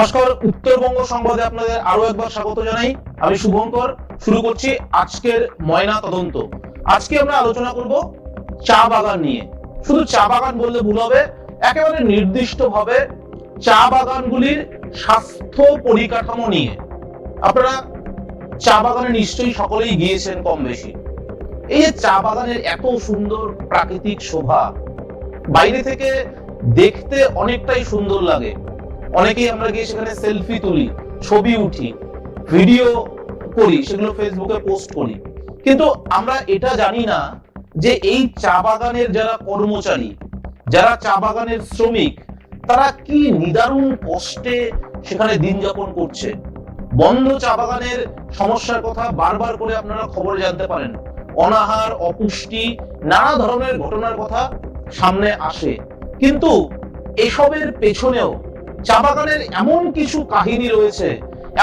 নমস্কার, উত্তরবঙ্গ সংবাদে আপনাদের আরো একবার স্বাগত জানাই। আমি শুভঙ্কর। শুরু করছি আজকের ময়না তদন্ত। আজকে আমরা আলোচনা করব চা বাগান নিয়ে। শুধু চা বাগান বললে ভুল হবে, একেবারে নির্দিষ্টভাবে চা বাগানগুলির স্বাস্থ্য পরিকাঠামো নিয়ে। আপনারা চা বাগানে নিশ্চয়ই সকলেই গিয়েছেন কম বেশি। এই যে চা বাগানের এত সুন্দর প্রাকৃতিক শোভা, বাইরে থেকে দেখতে অনেকটাই সুন্দর লাগে। অনেকেই আমরা গিয়ে সেখানে সেলফি তুলি, ছবি উঠি, ভিডিও করি, সেগুলো ফেসবুকে পোস্ট করি। কিন্তু আমরা এটা জানি না যে এই চা বাগানের যারা কর্মচারী, যারা চা বাগানের শ্রমিক, তারা কি নিদারুণ কষ্টে সেখানে দিন যাপন করছে। বন্ধ চা বাগানের সমস্যার কথা বারবার করে আপনারা খবর জানতে পারেন। অনাহার, অপুষ্টি, নানা ধরনের ঘটনার কথা সামনে আসে। কিন্তু এসবের পেছনেও চা বাগানের এমন কিছু কাহিনী রয়েছে,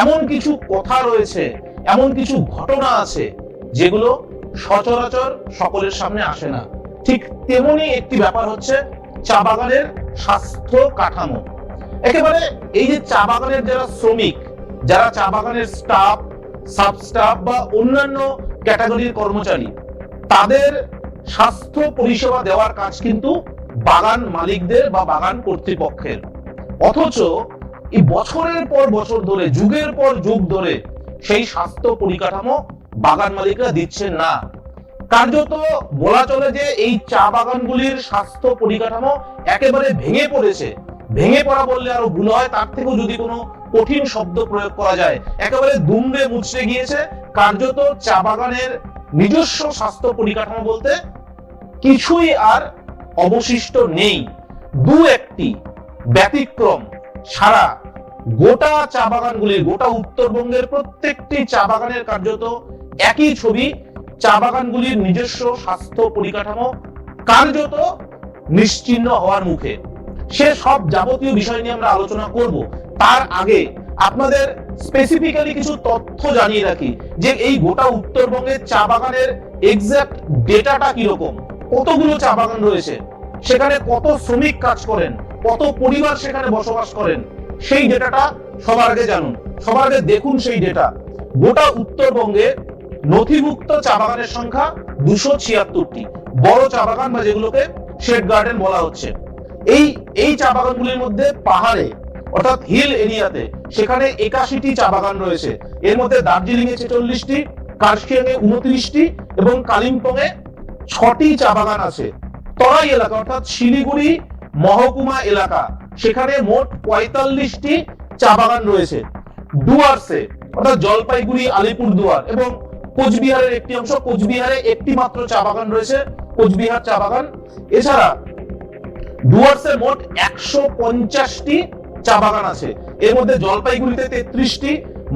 এমন কিছু কথা রয়েছে, এমন কিছু ঘটনা আছে যেগুলো সচরাচর সকলের সামনে আসে না। ঠিক তেমনি একটি ব্যাপার হচ্ছে চা বাগানের স্বাস্থ্য কাঠামো। একেবারে এই যে চা বাগানের যারা শ্রমিক, যারা চা বাগানের স্টাফ, সাব স্টাফ বা অন্যান্য ক্যাটাগরির কর্মচারী, তাদের স্বাস্থ্য পরিষেবা দেওয়ার কাজ কিন্তু বাগান মালিকদের বা বাগান কর্তৃপক্ষের। অথচ এই বছরের পর বছর ধরে, যুগের পর যুগ ধরে সেই স্বাস্থ্য পরিকাঠামো বাগান মালিকরা দিচ্ছেন না। কার্যত বলা চলে যে এই চা বাগানগুলির স্বাস্থ্য পরিকাঠামো একেবারে ভেঙে পড়েছে। ভেঙে পড়া বললে আরো ভুল হয়, তার থেকেও যদি কোনো কঠিন শব্দ প্রয়োগ করা যায়, একেবারে দুমড়ে মুচড়ে গিয়েছে। কার্যত চা বাগানের নিজস্ব স্বাস্থ্য পরিকাঠামো বলতে কিছুই আর অবশিষ্ট নেই। দু একটি ব্যতিক্রম ছাড়া গোটা চা বাগানগুলির, গোটা উত্তরবঙ্গের প্রত্যেকটি চা বাগানের কার্যত একই ছবি। চা বাগানগুলির নিজস্ব স্বাস্থ্য পরিকাঠামো কার্যত নিশ্চিহ্ন হওয়ার মুখে। সে সব যাবতীয় বিষয় নিয়ে আমরা আলোচনা করব। তার আগে আপনাদের স্পেসিফিক্যালি কিছু তথ্য জানিয়ে রাখি যে এই গোটা উত্তরবঙ্গের চা বাগানের এক্সাক্ট ডেটাটা কিরকম, কতগুলো চা বাগান রয়েছে, সেখানে কত শ্রমিক কাজ করেন, কত পরিবার সেখানে বসবাস করেন, সেই ডেটাটা সবার আগে জানুন, সবার আগে দেখুন সেই ডেটা। গোটা উত্তরবঙ্গে নথিভুক্ত চা বাগানের সংখ্যা 276টি। বড় চা বাগান বা যেগুলোকে শেড গার্ডেন বলা হচ্ছে, এই চা বাগানগুলির মধ্যে পাহাড়ে অর্থাৎ হিল এরিয়াতে সেখানে 81টি চা বাগান রয়েছে। এর মধ্যে দার্জিলিং এ 46টি, কার্শিয়াং এ 29টি এবং কালিম্পং এ 6টি চা বাগান আছে। তরাই এলাকা অর্থাৎ শিলিগুড়ি মহকুমা এলাকা, সেখানে মোট 45টি চা বাগান রয়েছে। ডুয়ার্সে অর্থাৎ জলপাইগুড়ি, আলিপুরদুয়ার এবং কোচবিহারের একটি অংশ, কোচবিহারে একটি মাত্র চা বাগান রয়েছে, কোচবিহার চা বাগান। এছাড়া ডুয়ার্সে মোট 150টি চা বাগান আছে। এর মধ্যে জলপাইগুড়িতে 33টি,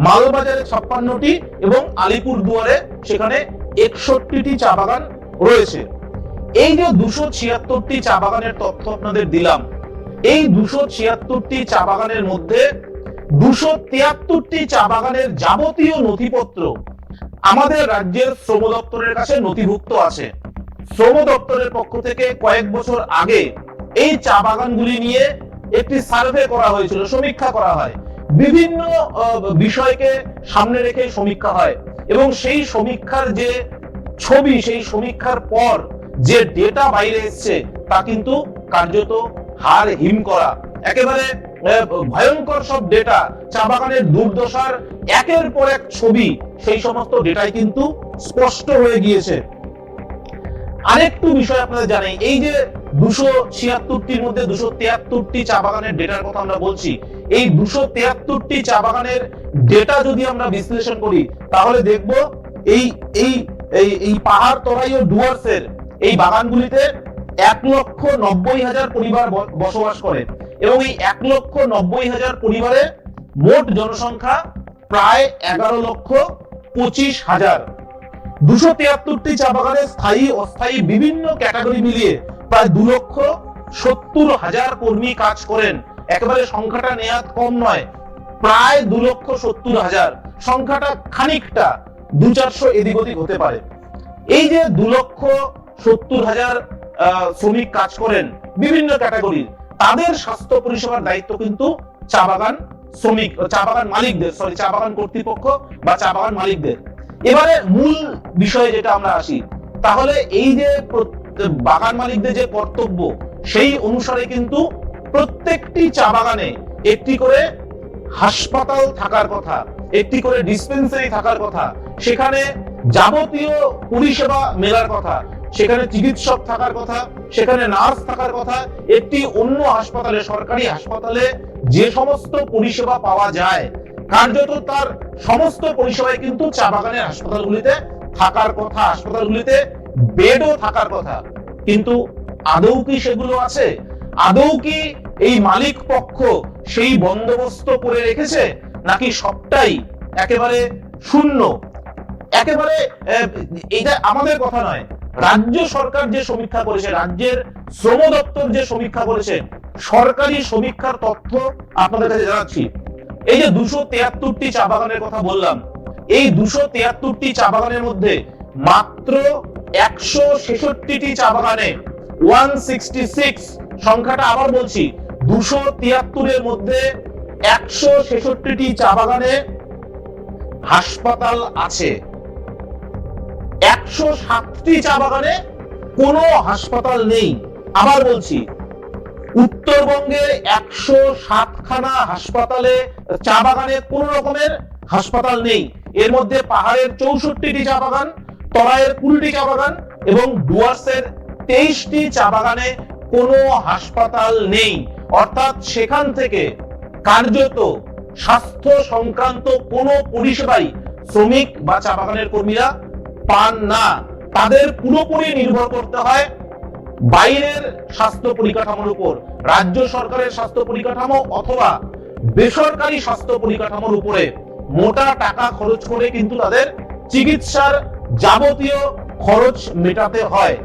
মালবাজারে 56টি এবং আলিপুরদুয়ারে সেখানে 61টি চা বাগান রয়েছে। এই যে 276টি চা বাগানের তথ্য আপনাদের দিলাম, এই 276টি চা বাগানের মধ্যে 273টি চা বাগানের যাবতীয় নথিপত্র আমাদের রাজ্যের শ্রম দপ্তরের কাছে নথিভুক্ত আছে। শ্রম দপ্তরের পক্ষ থেকে কয়েক বছর আগে এই চা বাগানগুলি নিয়ে একটি সার্ভে করা হয়েছিল, সমীক্ষা করা হয়। বিভিন্ন বিষয়কে সামনে রেখে সমীক্ষা হয় এবং সেই সমীক্ষার যে ছবি, সেই সমীক্ষার পর যে ডেটা বাইরে এসছে তা কিন্তু কার্যত হাড় হিম করা। একেবারে ভয়ঙ্কর সব ডেটা, চা বাগানের দুর্দশার একের পর এক ছবি, সেই সমস্ত ডেটাই কিন্তু স্পষ্ট হয়ে গিয়েছে। আরেকটু বিষয় আপনাদের জানাই, এই যে 276টির মধ্যে 273টি চা বাগানের ডেটার কথা আমরা বলছি, এই 273টি চা বাগানের ডেটা যদি আমরা বিশ্লেষণ করি তাহলে দেখব এই পাহাড়, তরাই ও ডুয়ার্সের এই বাগানগুলিতে 1,90,000 পরিবার বসবাস করে এবং এই 1,90,000 পরিবারে মোট জনসংখ্যা প্রায় 11,25,000। 273টি চা বাগানে স্থায়ী অস্থায়ী বিভিন্ন ক্যাটাগরি মিলিয়ে প্রায় 2,70,000 কর্মী কাজ করেন। একেবারে সংখ্যাটা নেহাত কম নয়, প্রায় 2,70,000। সংখ্যাটা খানিকটা 200-400 এদিক ওদিক হতে পারে। এই যে 2,70,000 শ্রমিক কাজ করেন বিভিন্ন ক্যাটাগরির, তাদের স্বাস্থ্য পরিষেবার দায়িত্ব কিন্তু চা বাগান শ্রমিক, চা বাগান মালিকদের, চা বাগান কর্তৃপক্ষ বা চা বাগান মালিকদের। এবারে মূল বিষয়ে যেটা আমরা আসি, তাহলে এই যে বাগান মালিকদের যে কর্তব্য, সেই অনুসারে কিন্তু প্রত্যেকটি চা বাগানে একটি করে হাসপাতাল থাকার কথা, একটি করে ডিসপেন্সারি থাকার কথা, সেখানে যাবতীয় পরিষেবা মেলার কথা, সেখানে চিকিৎসক থাকার কথা, সেখানে নার্স থাকার কথা। একটি অন্য হাসপাতালে, সরকারি হাসপাতালে যে সমস্ত পরিষেবা পাওয়া যায়, কার্যত তার সমস্ত পরিষেবাই কিন্তু চা বাগানের হাসপাতালগুলিতে থাকার কথা, হাসপাতালগুলিতে বেডও থাকার কথা। কিন্তু আদৌ কি সেগুলো আছে? আদৌ কি এই মালিক পক্ষ সেই বন্দোবস্ত করে রেখেছে, নাকি সবটাই একেবারে শূন্য? একেবারে এটা আমাদের কথা নয়, রাজ্য সরকার যে সমীক্ষা করেছে, রাজ্যের শ্রম দপ্তর যে সমীক্ষা করেছে, সরকারি সমীক্ষার তথ্য আপনাদের কাছে জানাচ্ছি। এই যে 273টি চা বাগানের কথা বললাম, এই 273টি চা বাগানের মধ্যে মাত্র 166টি চা বাগানে 166, সংখ্যাটা আবার বলছি, 273 মধ্যে 166টি চা বাগানে হাসপাতাল আছে। 107টি চা বাগানে কোনো হাসপাতাল নেই। আবার বলছি, উত্তরবঙ্গের 107খানা হাসপাতালে, চা বাগানে কোন রকমের হাসপাতাল নেই। এর মধ্যে পাহাড়ের 64টি চা বাগান, তরাইয়ের 20টি চা বাগান এবং ডুয়ার্সের 23টি চা বাগানে কোনো হাসপাতাল নেই। অর্থাৎ সেখান থেকে কার্যত স্বাস্থ্য সংক্রান্ত কোনো পরিষেবাই শ্রমিক বা চা বাগানের কর্মীরা পান না। তাদের পুরোপুরি নির্ভর করতে হয় বাইরের স্বাস্থ্য পরিকাঠামোর উপর, রাজ্য সরকারের স্বাস্থ্য পরিকাঠামো অথবা বেসরকারি স্বাস্থ্য পরিকাঠামোর উপরে মোটা টাকা খরচ করে কিন্তু তাদের চিকিৎসার যাবতীয় খরচ মেটাতে হয়।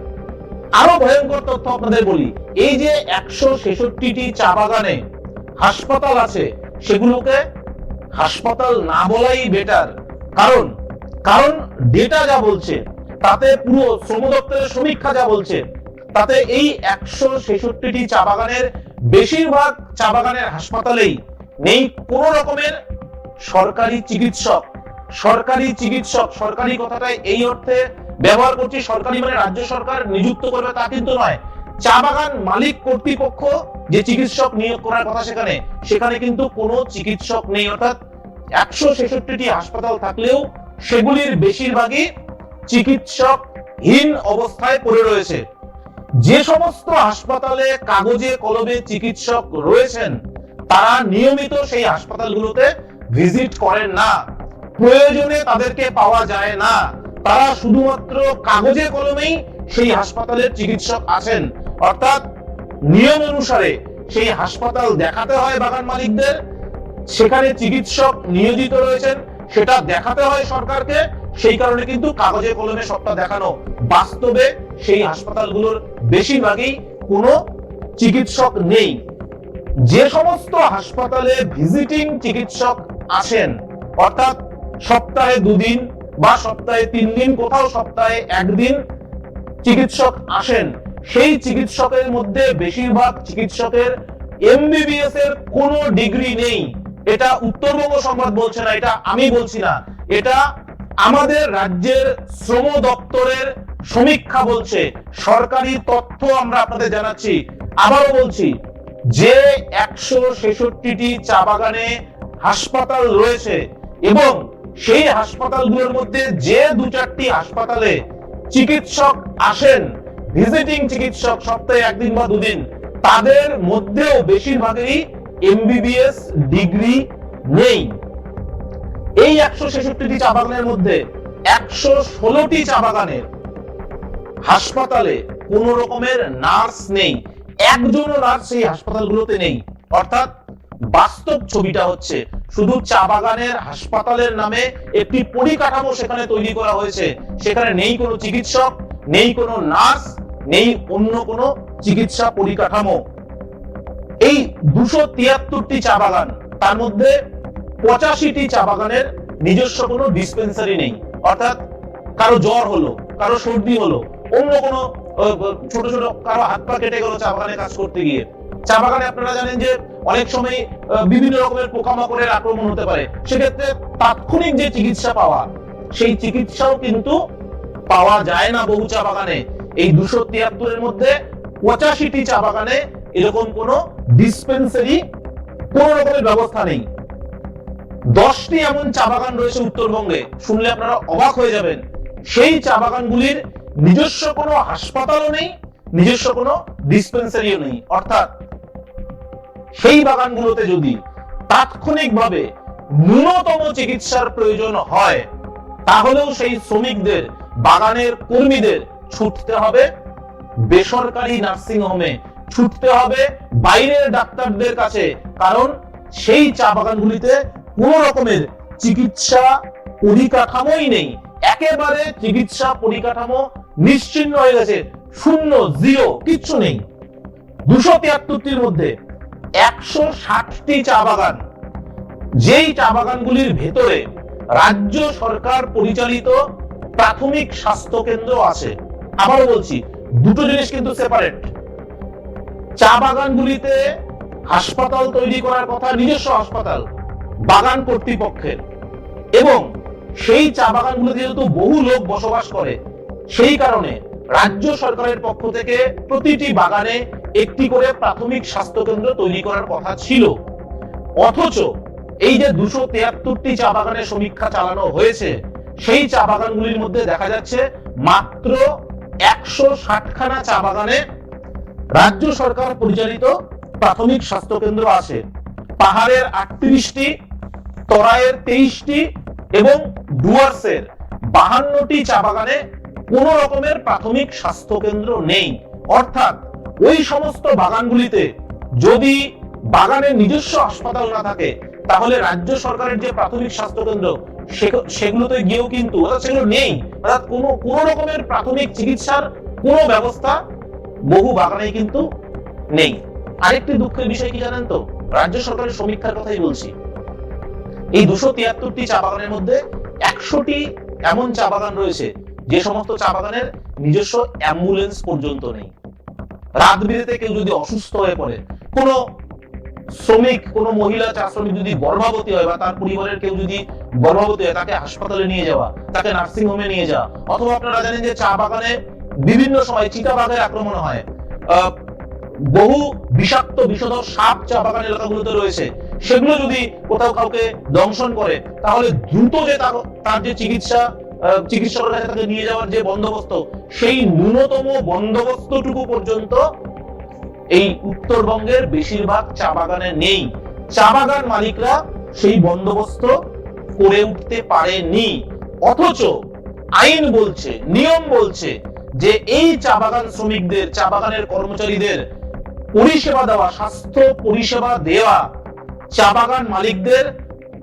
আরো ভয়ঙ্কর তথ্য আপনাদের বলি, এই যে 166টি চা বাগানে হাসপাতাল আছে, সেগুলোকে হাসপাতাল না বলাই বেটার। কারণ ডেটা যা বলছে, তাতে পুরো শ্রম দপ্তরের সমীক্ষা যা বলছে, তাতে এই 166টি চা বাগানের বেশিরভাগ চা বাগানের হাসপাতালেই নেই কোন রকমের সরকারি চিকিৎসক। সরকারি কথাটাই এই অর্থে ব্যবহার করছি, সরকারি মানে রাজ্য সরকার নিযুক্ত করবে তা কিন্তু নয়। চা বাগান মালিক কর্তৃপক্ষ যে চিকিৎসক নিয়োগ করার কথা, সেখানে কিন্তু কোনো চিকিৎসক নেই। অর্থাৎ 166টি হাসপাতাল থাকলেও সেগুলির বেশিরভাগই চিকিৎসকহীন অবস্থায় পড়ে রয়েছে। যে সমস্ত হাসপাতালে কাগজে কলমে চিকিৎসক রয়েছেন, তারা নিয়মিত সেই হাসপাতালগুলোতে ভিজিট করেন না, প্রয়োজনে তাদেরকে পাওয়া যায় না। তারা শুধুমাত্র কাগজে কলমেই সেই হাসপাতালের চিকিৎসক আছেন। অর্থাৎ নিয়ম অনুসারে সেই হাসপাতাল দেখাতে হয় বাগান মালিকদের, সেখানে চিকিৎসক নিয়োজিত রয়েছেন সেটা দেখাতে হয় সরকারকে। সেই কারণে কিন্তু কাগজে কলমে সবটা দেখানো, বাস্তবে সেই হাসপাতালগুলোর বেশিরভাগই কোনো চিকিৎসক নেই। যে সমস্ত হাসপাতালে ভিজিটিং চিকিৎসক আছেন, অর্থাৎ সপ্তাহে 2 দিন বা সপ্তাহে 3 দিন, কোথাও সপ্তাহে 1 দিন চিকিৎসক আসেন, সেই চিকিৎসকের মধ্যে বেশিরভাগ চিকিৎসকের এমবিবিএস এর কোনো ডিগ্রি নেই। এটা উত্তরবঙ্গ সংবাদ বলছে না, এটা আমি বলছি না, এটা আমাদের রাজ্যের শ্রম দপ্তরের সমীক্ষা বলছে, সরকারি তথ্য আমরা আপনাদের জানাচ্ছি। আবারও বলছি, যে 166টি চা বাগানে হাসপাতাল রয়েছে এবং সেই হাসপাতালগুলোর মধ্যে যে 2-4টি হাসপাতালে চিকিৎসক আসেন, ভিজিটিং চিকিৎসক সপ্তাহে 1 দিন বা 2 দিন, তাদের মধ্যেও বেশিরভাগই এমবিবিএস ডিগ্রি নেই। এই 166টি চা বাগানের মধ্যে 116টি চা বাগানের হাসপাতালে কোন রকমের নার্স নেই, একজনও নার্স এই হাসপাতালগুলোতে নেই। অর্থাৎ বাস্তব ছবিটা হচ্ছে, শুধু চা বাগানের হাসপাতালের নামে একটি পরিকাঠামো সেখানে তৈরি করা হয়েছে, সেখানে নেই কোনো চিকিৎসক, নেই কোনো নার্স, নেই অন্য কোনো চিকিৎসা পরিকাঠামো। এই 273টি চা বাগান, তার মধ্যে 85টি চা বাগানের নিজস্ব কোনো ডিসপেন্সারি নেই। অর্থাৎ কারো জ্বর হলো, কারো সর্দি হলো, অন্য কোনো ছোট ছোট কারো হাত পা কেটে গেল চা বাগানে কাজ করতে গিয়ে, চা বাগানে আপনারা জানেন যে অনেক সময় বিভিন্ন রকমের পোকামাকড়ের আক্রমণ হতে পারে, সেক্ষেত্রে তাৎক্ষণিক যে চিকিৎসা পাওয়া, সেই চিকিৎসাও কিন্তু পাওয়া যায় না বহু চা বাগানে। এই 273 মধ্যে 85টি চা বাগানে এরকম কোন ডিসপেন্সারি কোন রকমের ব্যবস্থা নেই। 10টি এমন চা বাগান রয়েছে উত্তরবঙ্গে, শুনলে আপনারা অবাক হয়ে যাবেন। সেই চা বাগানগুলির নিজস্ব কোনো হাসপাতালও নেই, নিজস্ব কোনো ডিসপেন্সারিও নেই। অর্থাৎ সেই বাগানগুলোতে যদি তাৎক্ষণিকভাবে ন্যূনতম চিকিৎসার প্রয়োজন হয়, তাহলেও সেই শ্রমিকদের, বাগানের কর্মীদের ছুটতে হবে বেসরকারি নার্সিং হোমে, ছুটতে হবে বাইরের ডাক্তারদের কাছে। কারণ সেই চা বাগানগুলিতে কোনো রকমের চিকিৎসা পরিকাঠামোই নেই, একেবারে চিকিৎসা পরিকাঠামো নিশ্চিহ্ন হয়ে গেছে, শূন্য, জিরো, কিচ্ছু নেই। 273টির মধ্যে 160টি চা বাগান, যেই চা বাগানগুলির ভেতরে রাজ্য সরকার পরিচালিত প্রাথমিক স্বাস্থ্য কেন্দ্র আছে। আবারও বলছি, দুটো জিনিস কিন্তু সেপারেট। চা বাগানগুলিতে হাসপাতাল তৈরি করার কথা, নিজস্ব হাসপাতাল বাগান কর্তৃপক্ষের, এবং সেই চা বাগানগুলিতে যেহেতু বহু লোক বসবাস করে, সেই কারণে রাজ্য সরকারের পক্ষ থেকে প্রতিটি বাগানে একটি করে প্রাথমিক স্বাস্থ্য কেন্দ্র তৈরি করার কথা ছিল। অথচ এই যে 273টি চা বাগানের সমীক্ষা চালানো হয়েছে, সেই চা বাগানগুলির মধ্যে দেখা যাচ্ছে মাত্র 160খানা চা বাগানে রাজ্য সরকার পরিচালিত প্রাথমিক স্বাস্থ্য কেন্দ্র আছে। পাহাড়ের 38টি, তরাইয়ের 23টি এবং ডুয়ার্সের 52টি চা বাগানে কোন রকমের প্রাথমিক স্বাস্থ্য কেন্দ্র নেই। অর্থাৎ ওই সমস্ত বাগানগুলিতে যদি বাগানের নিজস্ব হাসপাতাল না থাকে, তাহলে রাজ্য সরকারের যে প্রাথমিক স্বাস্থ্য কেন্দ্র, সেগুলোতে গিয়েও কিন্তু সেগুলো নেই। অর্থাৎ কোন রকমের প্রাথমিক চিকিৎসার কোন ব্যবস্থা বহু বাগানে কিন্তু নেই। আরেকটি দুঃখের বিষয় কি জানেন তো, রাজ্য সরকারের সমীক্ষার কথাই বলছি, এই 273টি চা বাগানের মধ্যে 100টি এমন চা বাগান রয়েছে যে সমস্ত চা বাগানের নিজস্ব অ্যাম্বুলেন্স পর্যন্ত নেই। রাত বিরেতে কেউ যদি অসুস্থ হয়ে পড়ে, কোন শ্রমিক, কোন মহিলা চা শ্রমিক যদি গর্ভবতী হয় বা তার পরিবারের কেউ যদি গর্ভবতী হয়, তাকে হাসপাতালে নিয়ে যাওয়া, তাকে নার্সিং হোমে নিয়ে যাওয়া, অথবা আপনারা জানেন যে চা বাগানে বিভিন্ন সময় চিতাবাঘের আক্রমণ হয়, বহু বিষাক্ত বিষধর সাপ চা বাগান এলাকাগুলোতে রয়েছে, সেগুলো যদি কোথাও কাউকে দংশন করে, তাহলে দ্রুত যে তার যে চিকিৎসকের কাছে তাকে নিয়ে যাওয়ার যে বন্দোবস্ত, সেই ন্যূনতম বন্দোবস্তটুকু পর্যন্ত এই উত্তরবঙ্গের বেশিরভাগ চা বাগানে নেই। চা বাগান মালিকরা সেই বন্দোবস্ত করে উঠতে পারেনি। অথচ আইন বলছে, নিয়ম বলছে যে এই চা বাগান শ্রমিকদের, চা বাগানের কর্মচারীদের পরিষেবা দেওয়া, স্বাস্থ্য পরিষেবা দেওয়া চা বাগান মালিকদের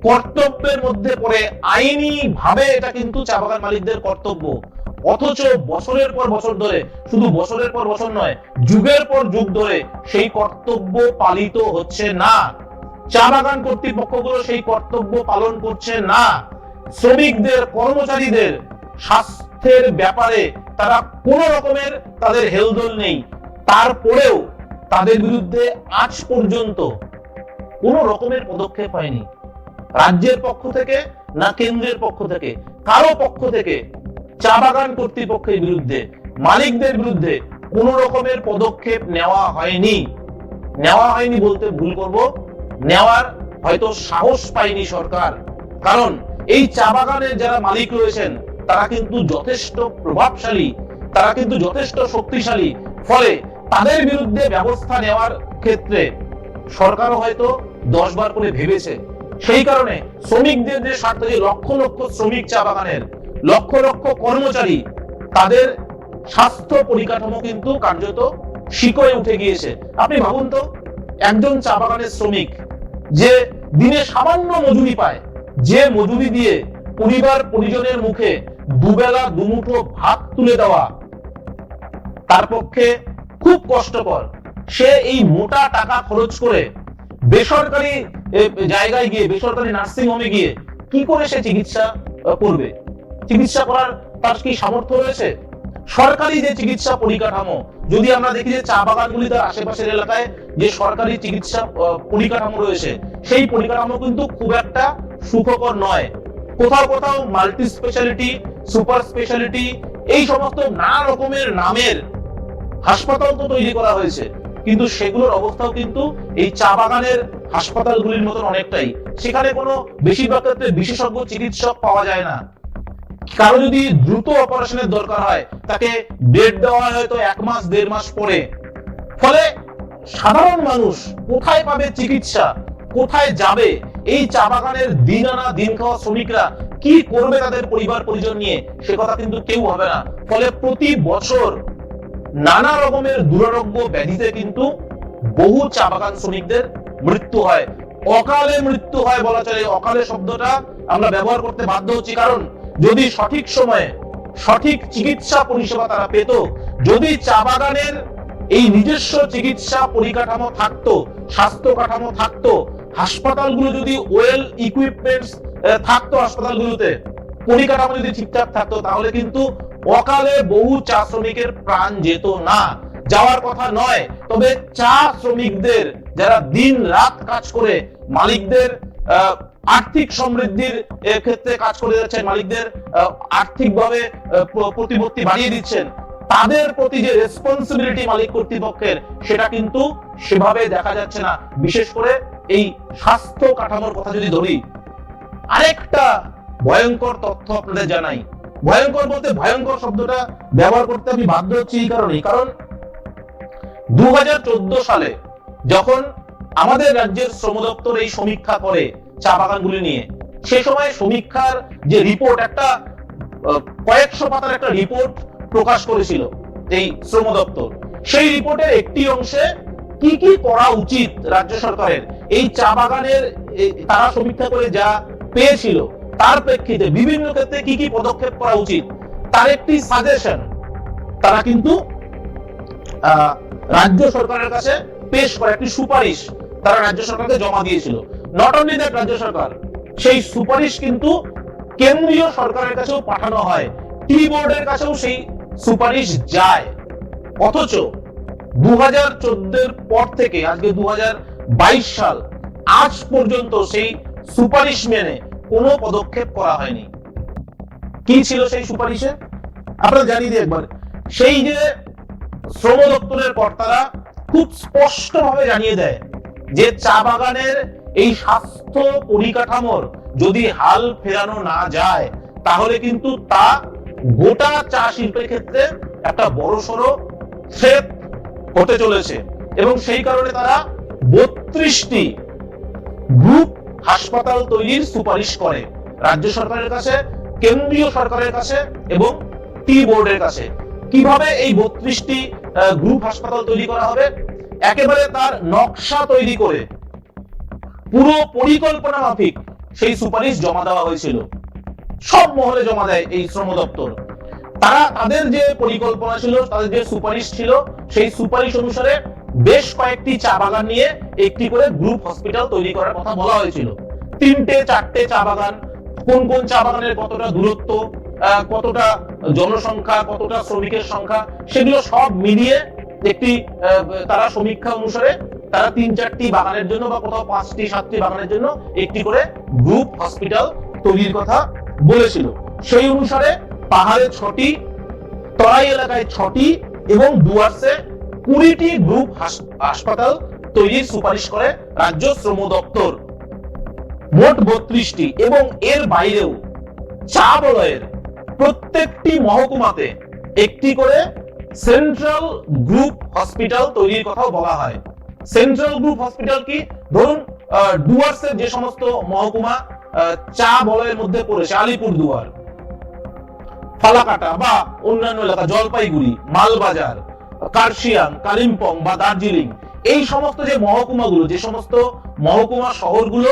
কর্তব্যের মধ্যে পড়ে। আইনি ভাবে এটা কিন্তু চা বাগান মালিকদের কর্তব্য। অথচ বছরের পর বছর ধরে, শুধু বছরের পর বছর নয়, যুগের পর যুগ ধরে সেই কর্তব্য পালিত হচ্ছে না। চা বাগান কর্তৃপক্ষগুলো সেই কর্তব্য পালন করছে না। শ্রমিকদের, কর্মচারীদের স্বাস্থ্যের ব্যাপারে তারা কোন রকমের তাদের হেলদোল নেই। তারপরেও তাদের বিরুদ্ধে আজ পর্যন্ত কোন রকমের পদক্ষেপ হয়নি, রাজ্যের পক্ষ থেকে না কেন্দ্রের পক্ষ থেকে, কারো পক্ষ থেকে চা বাগান কর্তৃপক্ষের বিরুদ্ধে, মালিকদের বিরুদ্ধে কোন রকমের পদক্ষেপ নেওয়া হয়নি। নেওয়া হয়নি বলতে ভুল করব, নেওয়ার হয়তো সাহস পায়নি সরকার। কারণ এই চা বাগানের যারা মালিক রয়েছেন, তারা কিন্তু যথেষ্ট প্রভাবশালী, তারা কিন্তু যথেষ্ট শক্তিশালী। ফলে তাদের বিরুদ্ধে ব্যবস্থা নেওয়ার ক্ষেত্রে সরকারও হয়তো 10 বার করে ভেবেছে। সেই কারণে শ্রমিকদের যে স্বার্থ, যে লক্ষ লক্ষ শ্রমিক চা বাগানের, লক্ষ লক্ষ কর্মচারী, তাদের স্বাস্থ্য পরিকাঠামো কিন্তু কার্যত শিকড়ে উঠে গিয়েছে। আপনি ভাবুন তো, একজন চা বাগানের শ্রমিক যে দিনে সামান্য মজুরি পায়, যে মজুরি দিয়ে পরিবার পরিজনের মুখে দুবেলা দুমুঠো ভাত তুলে দেওয়া তার পক্ষে খুব কষ্টকর। সে এই মোটা টাকা খরচ করে বেসরকারি জায়গায় গিয়ে, বেসরকারি নার্সিং হোমে গিয়ে কি করে সে চিকিৎসা করবে? চিকিৎসা করার তার কি সামর্থ্য রয়েছে? সরকারি যে চিকিৎসা পরিকাঠামো, যদি আমরা দেখি যে চা বাগানগুলিতে আশেপাশের এলাকায় যে সরকারি চিকিৎসা পরিকাঠামো রয়েছে, সেই পরিকাঠামো কিন্তু খুব একটা সুখকর নয়। কোথাও কোথাও মাল্টি স্পেশালিটি, সুপার স্পেশালিটি, এই সমস্ত নানা রকমের নামের হাসপাতাল তো তৈরি করা হয়েছে, কিন্তু সেগুলোর অবস্থাও কিন্তু এই চা বাগানের হাসপাতালগুলির মতন অনেকটাই। সেখানে কোনো বেশিরভাগ ক্ষেত্রে বিশেষজ্ঞ চিকিৎসক পাওয়া যায় না। কারো যদি দ্রুত অপারেশনের দরকার হয়, তাকে ডেট দেওয়া হয় হয়তো 1 মাস 1.5 মাস পরে। ফলে সাধারণ মানুষ কোথায় পাবে চিকিৎসা, কোথায় যাবে? এই চা বাগানের দিন আনা দিন খাওয়া শ্রমিকরা কি করবে তাদের পরিবার পরিজন নিয়ে, সে কথা কিন্তু কেউ হবে না। ফলে প্রতি বছর নানা রকমের দুরারোগ্য ব্যাধিতে কিন্তু বহু চা বাগান শ্রমিকদের মৃত্যু হয়। অকালে মৃত্যু হয় বলা চলে। অকালে শব্দটা আমরা ব্যবহার করতে বাধ্য হচ্ছি, কারণ যদি সঠিক সময়ে সঠিক চিকিৎসা পরিষেবা তারা পেত, যদি চা বাগানের এই নিজস্ব চিকিৎসা পরিকাঠামো থাকতো, স্বাস্থ্য কাঠামো থাকতো, হাসপাতালগুলো যদি ওয়েল ইকুইপমেন্টস থাকতো, হাসপাতালগুলোতে পরিকাঠামো যদি ঠিকঠাক থাকতো, তাহলে কিন্তু অকালে বহু চা শ্রমিকের প্রাণ যেত না, যাওয়ার কথা নয়। তবে চা শ্রমিকদের যারা দিন রাত কাজ করে মালিকদের আর্থিক সমৃদ্ধির ক্ষেত্রে কাজ করে যাচ্ছেন, মালিকদের আর্থিকভাবে প্রতিপত্তি বাড়িয়ে দিচ্ছেন, তাদের প্রতি যে রেসপন্সিবিলিটি মালিক কর্তৃপক্ষের, সেটা কিন্তু সেভাবে দেখা যাচ্ছে না। বিশেষ করে এই স্বাস্থ্য কাঠামোর কথা যদি ধরি, আরেকটা ভয়ঙ্কর তথ্য আপনাদের জানাই। ভয়ঙ্কর বলতে ভয়ঙ্কর শব্দটা ব্যবহার করতে আমি বাধ্য হচ্ছি এই কারণেই, কারণ 2014 সালে যখন আমাদের রাজ্যের শ্রম দপ্তর এই সমীক্ষা করে চা বাগানগুলি নিয়ে, সেই সময় সমীক্ষার যে রিপোর্ট, একটা কয়েকশো পাতার একটা রিপোর্ট প্রকাশ করেছিল এই শ্রম দপ্তর। সেই রিপোর্টের একটি অংশে কি কি করা উচিত রাজ্য সরকারের এই চা বাগানের, তারা সমীক্ষা করে যা পেয়েছিল তার প্রেক্ষিতে বিভিন্ন ক্ষেত্রে কি কি পদক্ষেপ করা উচিত, তার একটি সাজেশন তারা কিন্তু রাজ্য সরকারের কাছে পেশ করে, একটি সুপারিশ তারা রাজ্য সরকারকে জমা দিয়েছিল। নট অনলি দ্যাট, রাজ্য সরকার সেই সুপারিশ কিন্তু কেন্দ্রীয় সরকারের কাছেও পাঠানো হয়, টি বোর্ডের কাছেও সেই সুপারিশ যায়। অথচ 2014 পর থেকে আজকে 2022 সাল, আজ পর্যন্ত সেই সুপারিশ মেনে কোনো পদক্ষেপ করা হয়নি। কি ছিল সেই সুপারিশে আপনারা জানিয়ে দিই একবার। সেই যে শ্রম দপ্তরের কর্তারা খুব স্পষ্টভাবে জানিয়ে দেয় যে চা বাগানের এই স্বাস্থ্য পরিকাঠামোর যদি হাল ফেরানো না যায়, তাহলে কিন্তু তা গোটা চা শিল্পের ক্ষেত্রে একটা বড়সড় থ্রেট হতে চলেছে। এবং সেই কারণে তারা 32টি গ্রুপ হাসপাতাল তৈরির সুপারিশ করে রাজ্য সরকারের কাছে, কেন্দ্রীয় সরকারের কাছে এবং টি বোর্ডের কাছে। কিভাবে এই 32টি গ্রুপ হাসপাতাল তৈরি করা হবে, একেবারে তার নকশা তৈরি করে পুরো পরিকল্পনা মাফিক সেই সুপারিশ জমা দেওয়া হয়েছিল। সব মহলে জমা দেয় এই শ্রম দপ্তর। তারা তাদের যে পরিকল্পনা ছিল, তাদের যে সুপারিশ ছিল, সেই সুপারিশ অনুসারে বেশ কয়েকটি চা বাগান নিয়ে একটি করে গ্রুপ হসপিটাল তৈরি করার কথা বলা হয়েছিল। 3টে 4টে চা বাগান, কোন কোন চা বাগানের কতটা দূরত্ব, কতটা জনসংখ্যা, কতটা শ্রমিকের সংখ্যা, সেগুলো সব মিলিয়ে একটি তারা সমীক্ষা অনুসারে তারা 3-4টি বাগানের জন্য বা কোথাও 5টি 7টি বাগানের জন্য একটি করে গ্রুপ হসপিটাল তৈরির কথা বলেছিল। সেই অনুসারে পাহাড়ে 6টি, তরাই এলাকায় 6টি এবং ডুয়ার্সে 20টি গ্রুপ হাসপাতাল তৈরির সুপারিশ করে রাজ্য শ্রম দপ্তর। মোট 32টি। এবং এর বাইরেও চা বলয়ের প্রত্যেকটি মহকুমাতে একটি করে সেন্ট্রাল গ্রুপ হসপিটাল তৈরির কথাও বলা হয়। সেন্ট্রাল গ্রুপ হসপিটাল কি, ধরুন ডুয়ার্সের যে সমস্ত মহকুমা চা বলয়ের মধ্যে পড়েছে, আলিপুরদুয়ার, ফালাকাটা বা অন্যান্য এলাকা, জলপাইগুড়ি, মালবাজার, কার্শিয়াং, কালিম্পং বা দার্জিলিং, এই সমস্ত যে মহকুমাগুলো, যে সমস্ত মহকুমা শহরগুলো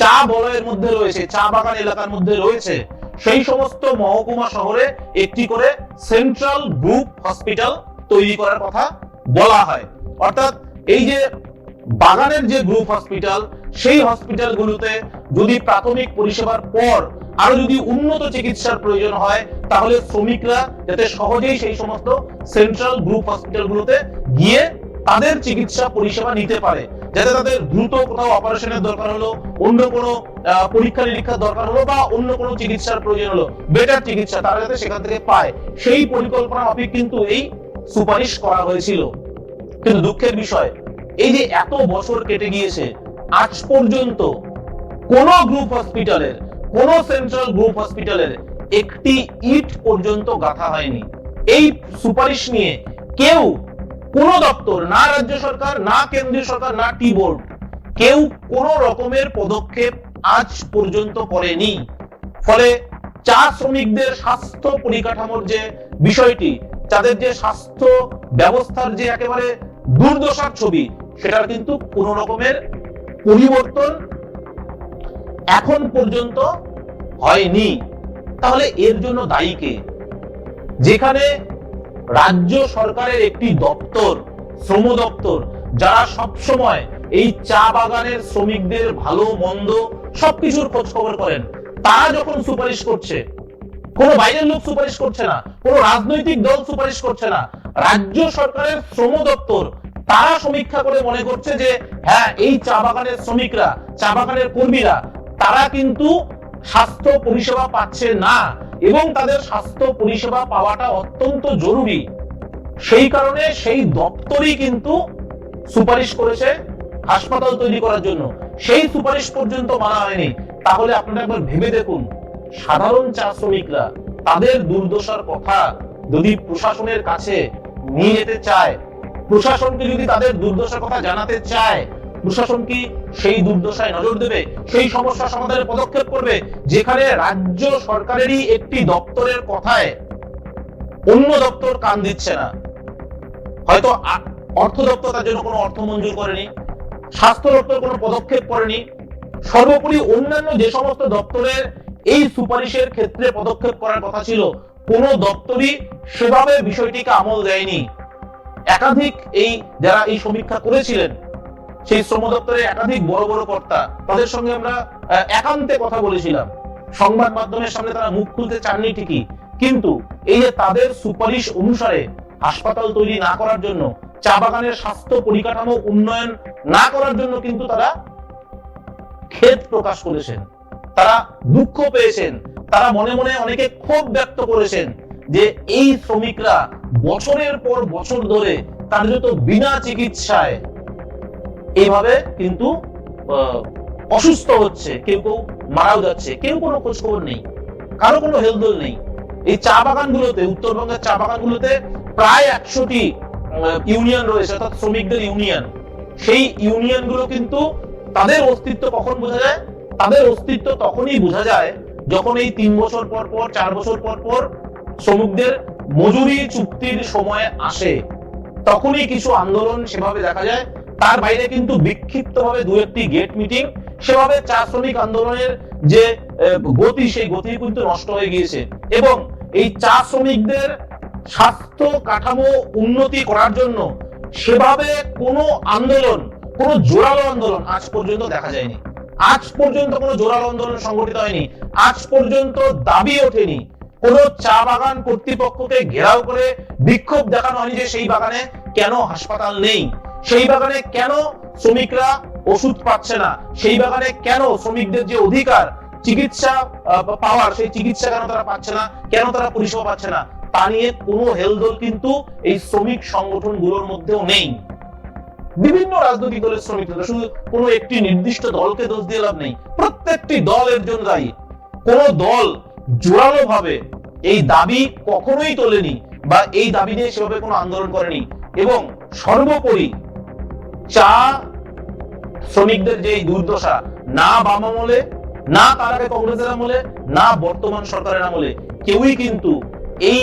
চা বলয়ের মধ্যে রয়েছে, চা বাগান এলাকার মধ্যে রয়েছে, সেই সমস্ত মহকুমা শহরে একটি করে সেন্ট্রাল গ্রুপ হসপিটাল তৈরি করার কথা বলা হয়। অর্থাৎ এই যে বাগানের যে গ্রুপ হসপিটাল, সেই হসপিটালগুলোতে যদি প্রাথমিক পরিষেবার পর আরো যদি উন্নত চিকিৎসার প্রয়োজন হয় তাহলে শ্রমিকরা যাতে সহজেই সেই সমস্ত সেন্ট্রাল গ্রুপ হসপিটালগুলোতে গিয়ে তাদের চিকিৎসা পরিষেবা নিতে পারে, যাতে তাদের দ্রুত কোথাও অপারেশনের দরকার হলো, অন্য কোনো পরীক্ষা নিরীক্ষার দরকার হলো বা অন্য কোনো চিকিৎসার প্রয়োজন হলো, বেটার চিকিৎসা তারা যাতে সেখান থেকে পায়, সেই পরিকল্পনা মাফিক কিন্তু এই সুপারিশ করা হয়েছিল। কিন্তু দুঃখের বিষয়, এই যে এত বছর কেটে গিয়েছে, আজ পর্যন্ত কোন গ্রুপ হসপিটালের, কোন সেন্ট্রাল গ্রুপ হসপিটালের একটি ইট পর্যন্ত গাঁথা হয়নি। এই সুপারিশ নিয়ে কেউ, কোন দপ্তর, না রাজ্য সরকার, না কেন্দ্রীয় সরকার, না টি বোর্ড, কেউ কোন রকমের পদক্ষেপ আজ পর্যন্ত করেনি। ফলে চা শ্রমিকদের স্বাস্থ্য পরিকাঠামোর যে বিষয়টি, তাদের যে স্বাস্থ্য ব্যবস্থার যে একেবারে দুর্দশার ছবি, সেটার কিন্তু কোন রকমের পরিবর্তন এখন পর্যন্ত হয়নি। তাহলে এর জন্য দায়ী কে? যেখানে রাজ্য সরকারের একটি দপ্তর, শ্রম দপ্তর, যারা সবসময় এই চা বাগানের শ্রমিকদের ভালো মন্দ সবকিছুর খোঁজ খবর করেন, তারা যখন সুপারিশ করছে, কোন বাইরের লোক সুপারিশ করছে না, কোন রাজনৈতিক দল সুপারিশ করছে না, রাজ্য সরকারের শ্রম দপ্তর তারা সমীক্ষা করে মনে করছে যে হ্যাঁ, এই চা বাগানের শ্রমিকরা, চা বাগানের কর্মীরা, তারা কিন্তু স্বাস্থ্য পরিষেবা পাচ্ছে না এবং তাদের স্বাস্থ্য পরিষেবা পাওয়াটা অত্যন্ত জরুরি। সেই কারণে সেই দপ্তরই কিন্তু সুপারিশ করেছে হাসপাতাল তৈরি করার জন্য। সেই সুপারিশ পর্যন্ত মানা হয়নি। তাহলে আপনারা একবার ভেবে দেখুন, সাধারণ চা শ্রমিকরা তাদের দুর্দশার কথা যদি প্রশাসনের কাছে নিয়ে যেতে চায়, প্রশাসনকে যদি তাদের দুর্দশার কথা জানাতে চায়, প্রশাসন কি সেই দুর্দশায় নজর দেবে, সেই সমস্যা সমাধানের পদক্ষেপ করবে? যেখানে রাজ্য সরকারেরই একটি দপ্তরের কথায় অন্য দপ্তর কান দিচ্ছে না। হয়তো অর্থ দপ্তর তার জন্য কোনো অর্থ মঞ্জুর করেনি, স্বাস্থ্য দপ্তর কোনো পদক্ষেপ করেনি, সর্বোপরি অন্যান্য যে সমস্ত দপ্তরের এই সুপারিশের ক্ষেত্রে পদক্ষেপ করার কথা ছিল, কোনো দপ্তরই সেভাবে বিষয়টিকে আমল দেয়নি। একাধিক এই যারা এই সমীক্ষা করেছিলেন, সেই শ্রম দপ্তরের একাধিক বড় বড় কর্তা, তাদের সঙ্গে আমরা একান্তে কথা বলেছিলাম। সংবাদ মাধ্যমের সামনে তারা মুখ খুলতে চাননি ঠিকই, কিন্তু এই যে তাদের সুপারিশ অনুসারে হাসপাতাল তৈরি না করার জন্য, চা বাগানের স্বাস্থ্য পরিকাঠামো উন্নয়ন না করার জন্য কিন্তু তারা খেদ প্রকাশ করেছেন, তারা দুঃখ পেয়েছেন, তারা মনে মনে অনেকে ক্ষোভ ব্যক্ত করেছেন যে এই শ্রমিকরা বছরের পর বছর ধরে কার্যত বিনা চিকিৎসায় এইভাবে কিন্তু অসুস্থ হচ্ছে, কেউ কেউ মারাও যাচ্ছে, কেউ কোনো খোঁজ খবর নেই, কারো কোনো হেলদোল নেই। এই চা বাগানগুলোতে, উত্তরবঙ্গের চা বাগানগুলোতে প্রায় 100টি ইউনিয়ন রয়েছে, অর্থাৎ শ্রমিকদের ইউনিয়ন। সেই ইউনিয়নগুলো কিন্তু তাদের অস্তিত্ব কখন বোঝা যায়? তাদের অস্তিত্ব তখনই বোঝা যায় যখন এই 3 বছর পর পর, 4 বছর পর পর শ্রমিকদের মজুরি চুক্তির সময় আসে, তখনই কিছু আন্দোলন সেভাবে দেখা যায়। তার বাইরে কিন্তু বিক্ষিপ্তভাবে দু একটি গেট মিটিং, সেভাবে চা শ্রমিক আন্দোলনের যে গতি, সেই গতি কিন্তু নষ্ট হয়ে গিয়েছে। এবং এই চা শ্রমিকদের স্বাস্থ্য কাঠামো উন্নতি করার জন্য সেভাবে কোনো আন্দোলন, কোনো জোরালো আন্দোলন আজ পর্যন্ত দেখা যায়নি। আজ পর্যন্ত কোনো জোরালো আন্দোলন সংগঠিত হয়নি। আজ পর্যন্ত দাবি ওঠেনি, কোন চা বাগান কর্তৃপক্ষকে ঘেরাও করে বিক্ষোভ দেখানো হয়নি যে সেই বাগানে কেন হাসপাতাল নেই, সেই বাগানে কেন শ্রমিকরা ওষুধ পাচ্ছে না, সেই বাগানে কেন শ্রমিকদের যে অধিকার চিকিৎসা পাওয়ার, সেই চিকিৎসা কেন তারা পাচ্ছে না, কেন তারা পরিষেবা পাচ্ছে না, তা নিয়ে কোনো হেলদোল কিন্তু এই শ্রমিক সংগঠনগুলোর মধ্যেও নেই। বিভিন্ন রাজনৈতিক দলের শ্রমিকরা, শুধু কোনো একটি নির্দিষ্ট দলকে দোষ দিয়ে লাভ নেই, প্রত্যেকটি দল এর জন্য দায়ী। কোন দল জোরালো ভাবে এই দাবি কখনোই তোলেনি বা এই দাবি নিয়ে সেভাবে কোনো আন্দোলন করেনি। এবং সর্বোপরি চা শ্রমিকদের যে দুর্দশা, না বাম আমলে, না তার আগে কংগ্রেসের আমলে, না বর্তমান সরকারের আমলে কেউই কিন্তু এই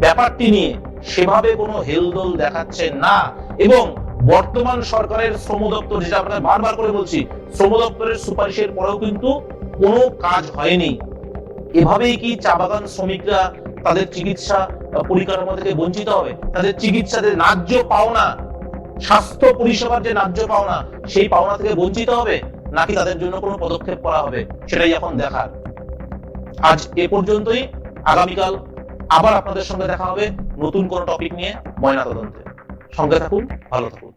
ব্যাপারটি নিয়ে সেভাবে কোনো হেলদোল দেখাচ্ছে না। এবং বর্তমান সরকারের শ্রম দপ্তর, যেটা আপনাদের বারবার করে বলছি, শ্রম দপ্তরের সুপারিশের পরেও কিন্তু কোনো কাজ হয়নি। এভাবেই কি চা বাগান শ্রমিকরা তাদের চিকিৎসা পরিকাঠামো থেকে বঞ্চিত হবে? তাদের চিকিৎসাদের ন্যায্য পাওনা, স্বাস্থ্য পরিষেবার যে ন্যায্য পাওনা, সেই পাওনা থেকে বঞ্চিত হবে, নাকি তাদের জন্য কোনো পদক্ষেপ করা হবে? সেটাই এখন দেখার। আজ এ পর্যন্তই। আগামীকাল আবার আপনাদের সঙ্গে দেখা হবে নতুন কোনো টপিক নিয়ে ময়নাতদন্তে। সঙ্গে থাকুন, ভালো থাকুন।